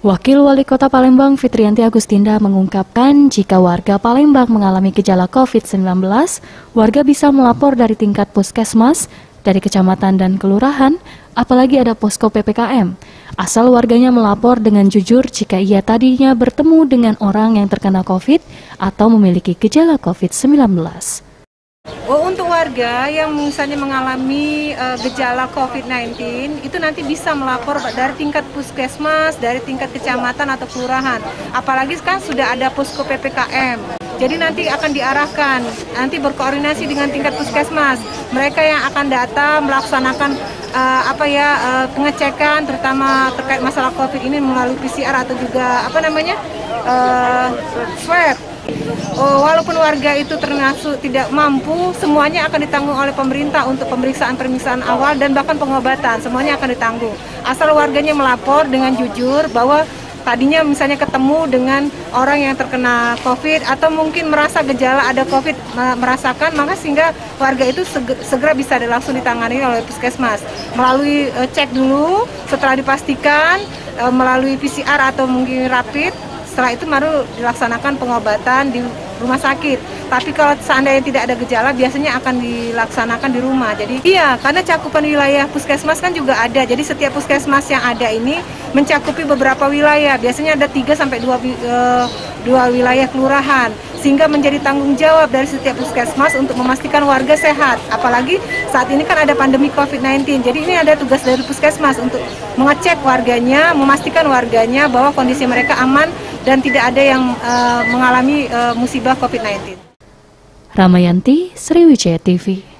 Wakil Wali Kota Palembang Fitriyanti Agustinda mengungkapkan jika warga Palembang mengalami gejala COVID-19, warga bisa melapor dari tingkat puskesmas, dari kecamatan dan kelurahan, apalagi ada posko PPKM. Asal warganya melapor dengan jujur jika ia tadinya bertemu dengan orang yang terkena COVID atau memiliki gejala COVID-19. Untuk warga yang misalnya mengalami gejala COVID-19 itu nanti bisa melapor dari tingkat puskesmas, dari tingkat kecamatan atau kelurahan. Apalagi kan sudah ada posko PPKM. Jadi nanti akan diarahkan, nanti berkoordinasi dengan tingkat puskesmas. Mereka yang akan datang melaksanakan pengecekan terutama terkait masalah COVID ini melalui PCR atau juga swab. Walaupun warga itu termasuk tidak mampu, semuanya akan ditanggung oleh pemerintah untuk pemeriksaan awal dan bahkan pengobatan, semuanya akan ditanggung. Asal warganya melapor dengan jujur bahwa tadinya misalnya ketemu dengan orang yang terkena COVID atau mungkin merasa gejala ada COVID, merasakan, maka sehingga warga itu segera bisa langsung ditangani oleh puskesmas. Melalui cek dulu, setelah dipastikan melalui PCR atau mungkin rapid, setelah itu baru dilaksanakan pengobatan di rumah sakit. Tapi kalau seandainya tidak ada gejala, biasanya akan dilaksanakan di rumah. Jadi iya, karena cakupan wilayah puskesmas kan juga ada. Jadi setiap puskesmas yang ada ini mencakupi beberapa wilayah. Biasanya ada 3 sampai 2 wilayah kelurahan. Sehingga menjadi tanggung jawab dari setiap puskesmas untuk memastikan warga sehat. Apalagi saat ini kan ada pandemi COVID-19. Jadi ini ada tugas dari puskesmas untuk mengecek warganya, memastikan warganya bahwa kondisi mereka aman dan tidak ada yang mengalami musibah COVID-19. Ramayanti, Sriwijaya TV.